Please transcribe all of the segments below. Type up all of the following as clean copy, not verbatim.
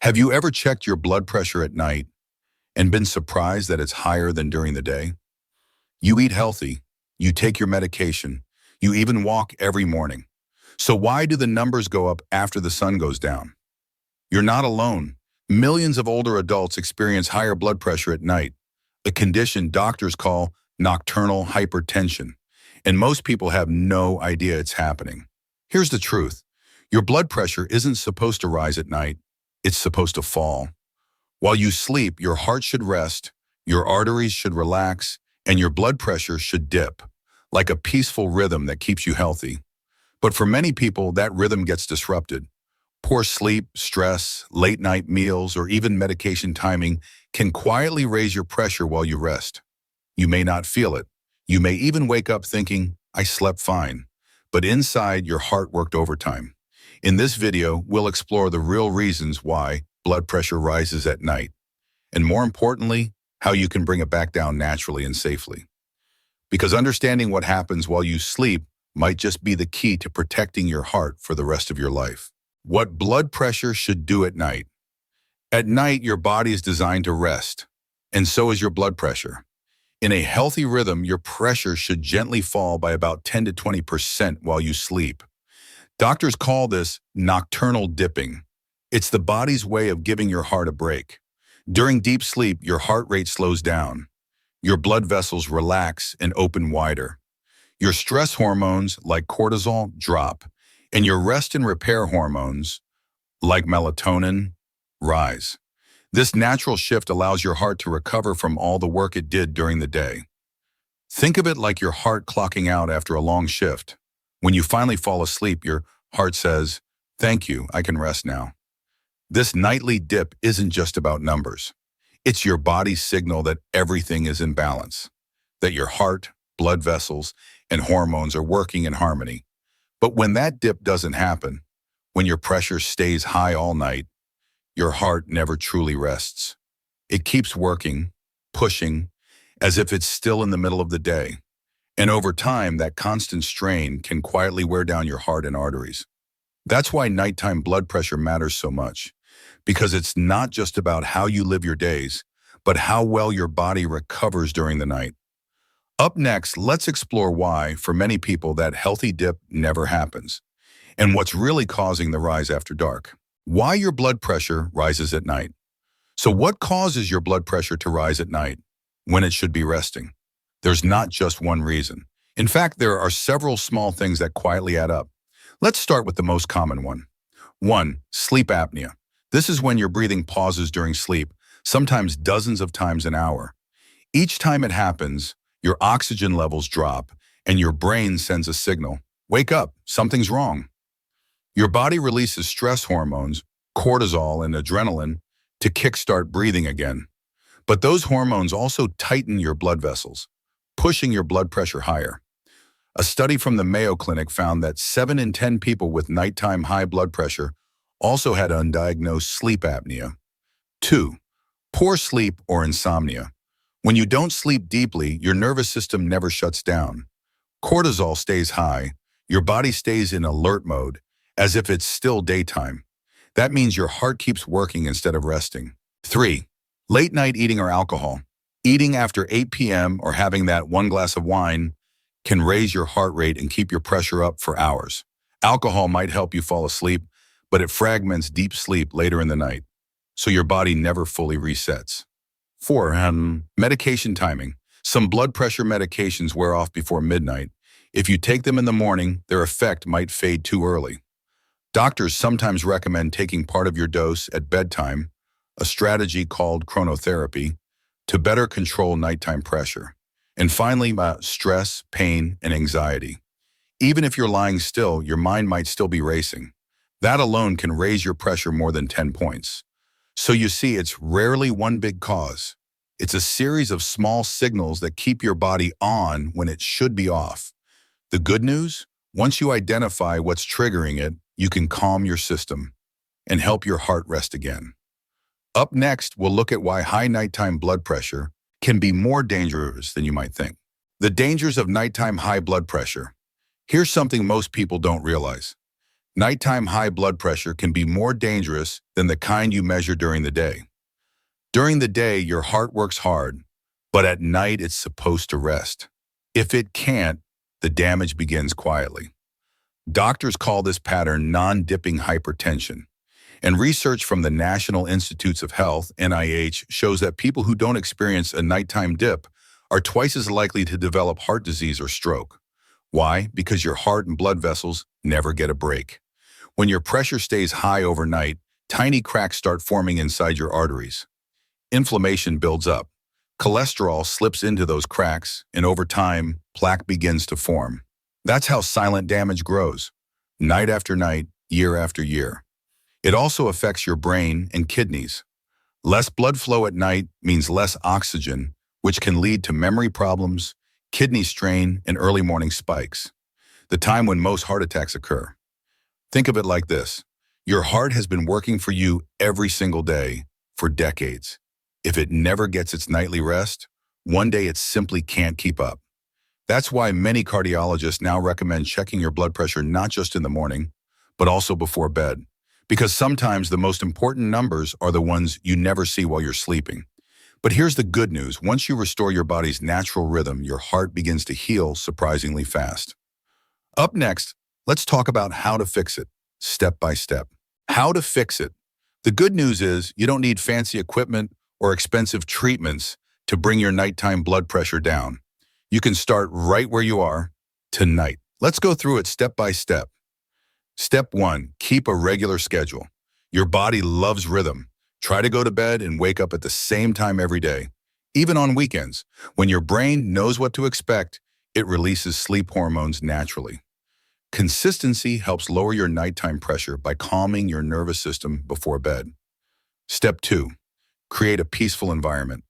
Have you ever checked your blood pressure at night and been surprised that it's higher than during the day? You eat healthy, you take your medication, you even walk every morning. So why do the numbers go up after the sun goes down? You're not alone. Millions of older adults experience higher blood pressure at night, a condition doctors call nocturnal hypertension, and most people have no idea it's happening. Here's the truth. Your blood pressure isn't supposed to rise at night. It's supposed to fall. While you sleep, your heart should rest, your arteries should relax, and your blood pressure should dip, like a peaceful rhythm that keeps you healthy. But for many people, that rhythm gets disrupted. Poor sleep, stress, late-night meals, or even medication timing can quietly raise your pressure while you rest. You may not feel it. You may even wake up thinking, I slept fine. But inside, your heart worked overtime. In this video, we'll explore the real reasons why blood pressure rises at night, and more importantly, how you can bring it back down naturally and safely. Because understanding what happens while you sleep might just be the key to protecting your heart for the rest of your life. What blood pressure should do at night. At night, your body is designed to rest, and so is your blood pressure. In a healthy rhythm, your pressure should gently fall by about 10 to 20% while you sleep. Doctors call this nocturnal dipping. It's the body's way of giving your heart a break. During deep sleep, your heart rate slows down. Your blood vessels relax and open wider. Your stress hormones, like cortisol, drop, and your rest and repair hormones, like melatonin, rise. This natural shift allows your heart to recover from all the work it did during the day. Think of it like your heart clocking out after a long shift. When you finally fall asleep, your heart says, "Thank you, I can rest now." This nightly dip isn't just about numbers. It's your body's signal that everything is in balance, that your heart, blood vessels, and hormones are working in harmony. But when that dip doesn't happen, when your pressure stays high all night, your heart never truly rests. It keeps working, pushing, as if it's still in the middle of the day. And over time, that constant strain can quietly wear down your heart and arteries. That's why nighttime blood pressure matters so much, because it's not just about how you live your days, but how well your body recovers during the night. Up next, let's explore why, for many people, that healthy dip never happens, and what's really causing the rise after dark. Why your blood pressure rises at night. So what causes your blood pressure to rise at night when it should be resting? There's not just one reason. In fact, there are several small things that quietly add up. Let's start with the most common one. 1. Sleep apnea. This is when your breathing pauses during sleep, sometimes dozens of times an hour. Each time it happens, your oxygen levels drop and your brain sends a signal. Wake up, something's wrong. Your body releases stress hormones, cortisol and adrenaline, to kickstart breathing again. But those hormones also tighten your blood vessels, pushing your blood pressure higher. A study from the Mayo Clinic found that 7 in 10 people with nighttime high blood pressure also had undiagnosed sleep apnea. 2. Poor sleep or insomnia. When you don't sleep deeply, your nervous system never shuts down. Cortisol stays high, your body stays in alert mode, as if it's still daytime. That means your heart keeps working instead of resting. 3. Late night eating or alcohol. Eating after 8 p.m. or having that one glass of wine can raise your heart rate and keep your pressure up for hours. Alcohol might help you fall asleep, but it fragments deep sleep later in the night, so your body never fully resets. 4. Medication timing. Some blood pressure medications wear off before midnight. If you take them in the morning, their effect might fade too early. Doctors sometimes recommend taking part of your dose at bedtime, a strategy called chronotherapy, to better control nighttime pressure. And finally, stress, pain, and anxiety. Even if you're lying still, your mind might still be racing. That alone can raise your pressure more than 10 points. So you see, it's rarely one big cause. It's a series of small signals that keep your body on when it should be off. The good news? Once you identify what's triggering it, you can calm your system and help your heart rest again. Up next, we'll look at why high nighttime blood pressure can be more dangerous than you might think. The dangers of nighttime high blood pressure. Here's something most people don't realize. Nighttime high blood pressure can be more dangerous than the kind you measure during the day. During the day, your heart works hard, but at night it's supposed to rest. If it can't, the damage begins quietly. Doctors call this pattern non-dipping hypertension, and research from the National Institutes of Health, NIH, shows that people who don't experience a nighttime dip are twice as likely to develop heart disease or stroke. Why? Because your heart and blood vessels never get a break. When your pressure stays high overnight, tiny cracks start forming inside your arteries. Inflammation builds up. Cholesterol slips into those cracks, and over time, plaque begins to form. That's how silent damage grows, night after night, year after year. It also affects your brain and kidneys. Less blood flow at night means less oxygen, which can lead to memory problems, kidney strain, and early morning spikes, the time when most heart attacks occur. Think of it like this. Your heart has been working for you every single day for decades. If it never gets its nightly rest, one day it simply can't keep up. That's why many cardiologists now recommend checking your blood pressure not just in the morning, but also before bed. Because sometimes the most important numbers are the ones you never see while you're sleeping. But here's the good news. Once you restore your body's natural rhythm, your heart begins to heal surprisingly fast. Up next, let's talk about how to fix it, step by step. How to fix it. The good news is you don't need fancy equipment or expensive treatments to bring your nighttime blood pressure down. You can start right where you are, tonight. Let's go through it step by step. Step 1, keep a regular schedule. Your body loves rhythm. Try to go to bed and wake up at the same time every day, even on weekends. When your brain knows what to expect, it releases sleep hormones naturally. Consistency helps lower your nighttime pressure by calming your nervous system before bed. Step 2, create a peaceful environment.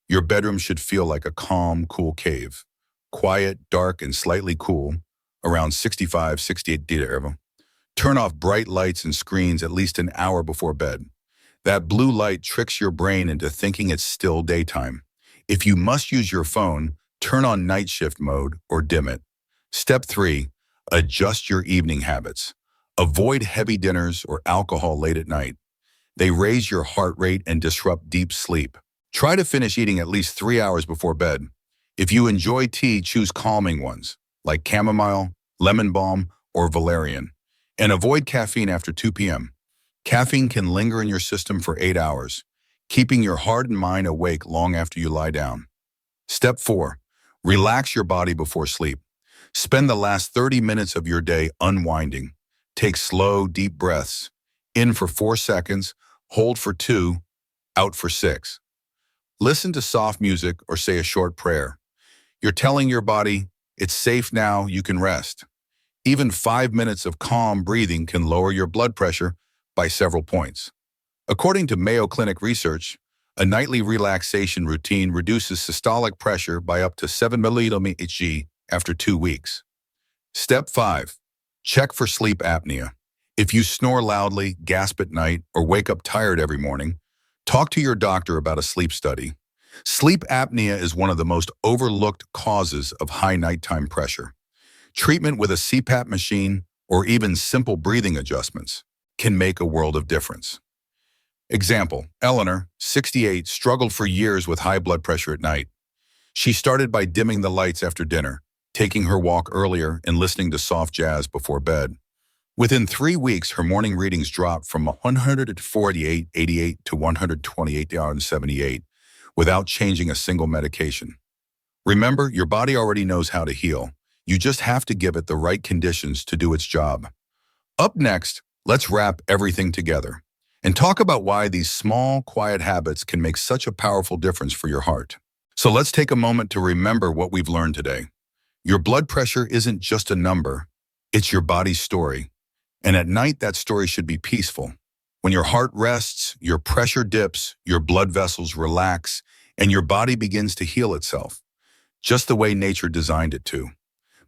Your bedroom should feel like a calm, cool cave. Quiet, dark, and slightly cool, around 65, 68 degrees. Turn off bright lights and screens at least an hour before bed. That blue light tricks your brain into thinking it's still daytime. If you must use your phone, turn on night shift mode or dim it. Step 3, adjust your evening habits. Avoid heavy dinners or alcohol late at night. They raise your heart rate and disrupt deep sleep. Try to finish eating at least 3 hours before bed. If you enjoy tea, choose calming ones, like chamomile, lemon balm, or valerian. And avoid caffeine after 2 p.m. Caffeine can linger in your system for 8 hours, keeping your heart and mind awake long after you lie down. Step 4, relax your body before sleep. Spend the last 30 minutes of your day unwinding. Take slow, deep breaths. In for 4 seconds, hold for 2, out for 6. Listen to soft music or say a short prayer. You're telling your body, it's safe now, you can rest. Even 5 minutes of calm breathing can lower your blood pressure by several points. According to Mayo Clinic research, a nightly relaxation routine reduces systolic pressure by up to 7 mmHg after 2 weeks. Step 5, check for sleep apnea. If you snore loudly, gasp at night, or wake up tired every morning, talk to your doctor about a sleep study. Sleep apnea is one of the most overlooked causes of high nighttime pressure. Treatment with a CPAP machine or even simple breathing adjustments can make a world of difference. Example, Eleanor, 68, struggled for years with high blood pressure at night. She started by dimming the lights after dinner, taking her walk earlier, and listening to soft jazz before bed. Within 3 weeks, her morning readings dropped from 148/88 to 128/78 without changing a single medication. Remember, your body already knows how to heal. You just have to give it the right conditions to do its job. Up next, let's wrap everything together and talk about why these small, quiet habits can make such a powerful difference for your heart. So let's take a moment to remember what we've learned today. Your blood pressure isn't just a number, it's your body's story. And at night, that story should be peaceful. When your heart rests, your pressure dips, your blood vessels relax, and your body begins to heal itself, just the way nature designed it to.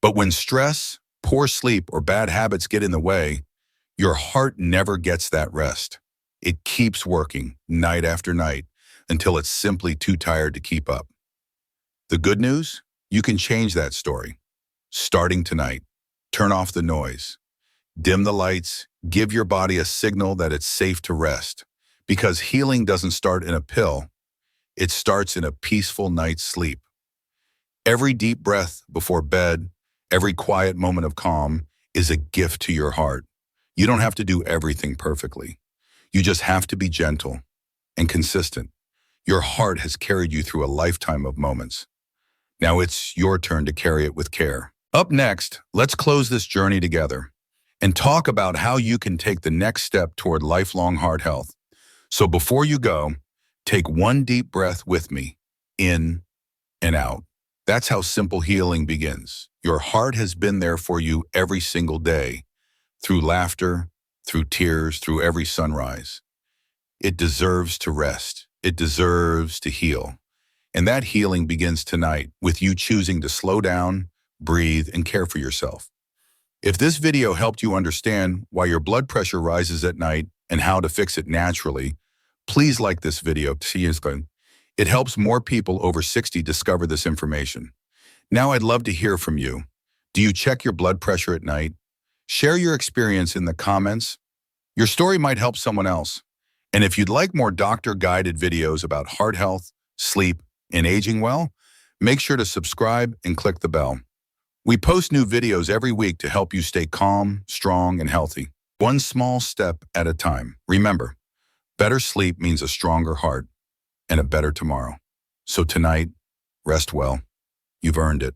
But when stress, poor sleep, or bad habits get in the way, your heart never gets that rest. It keeps working night after night until it's simply too tired to keep up. The good news? You can change that story. Starting tonight, turn off the noise. Dim the lights, give your body a signal that it's safe to rest. Because healing doesn't start in a pill, it starts in a peaceful night's sleep. Every deep breath before bed, every quiet moment of calm is a gift to your heart. You don't have to do everything perfectly. You just have to be gentle and consistent. Your heart has carried you through a lifetime of moments. Now it's your turn to carry it with care. Up next, let's close this journey together and talk about how you can take the next step toward lifelong heart health. So before you go, take one deep breath with me, in and out. That's how simple healing begins. Your heart has been there for you every single day, through laughter, through tears, through every sunrise. It deserves to rest. It deserves to heal. And that healing begins tonight with you choosing to slow down, breathe, and care for yourself. If this video helped you understand why your blood pressure rises at night and how to fix it naturally, please like this video. It helps more people over 60 discover this information. Now I'd love to hear from you. Do you check your blood pressure at night? Share your experience in the comments. Your story might help someone else. And if you'd like more doctor-guided videos about heart health, sleep, and aging well, make sure to subscribe and click the bell. We post new videos every week to help you stay calm, strong, and healthy. One small step at a time. Remember, better sleep means a stronger heart and a better tomorrow. So tonight, rest well. You've earned it.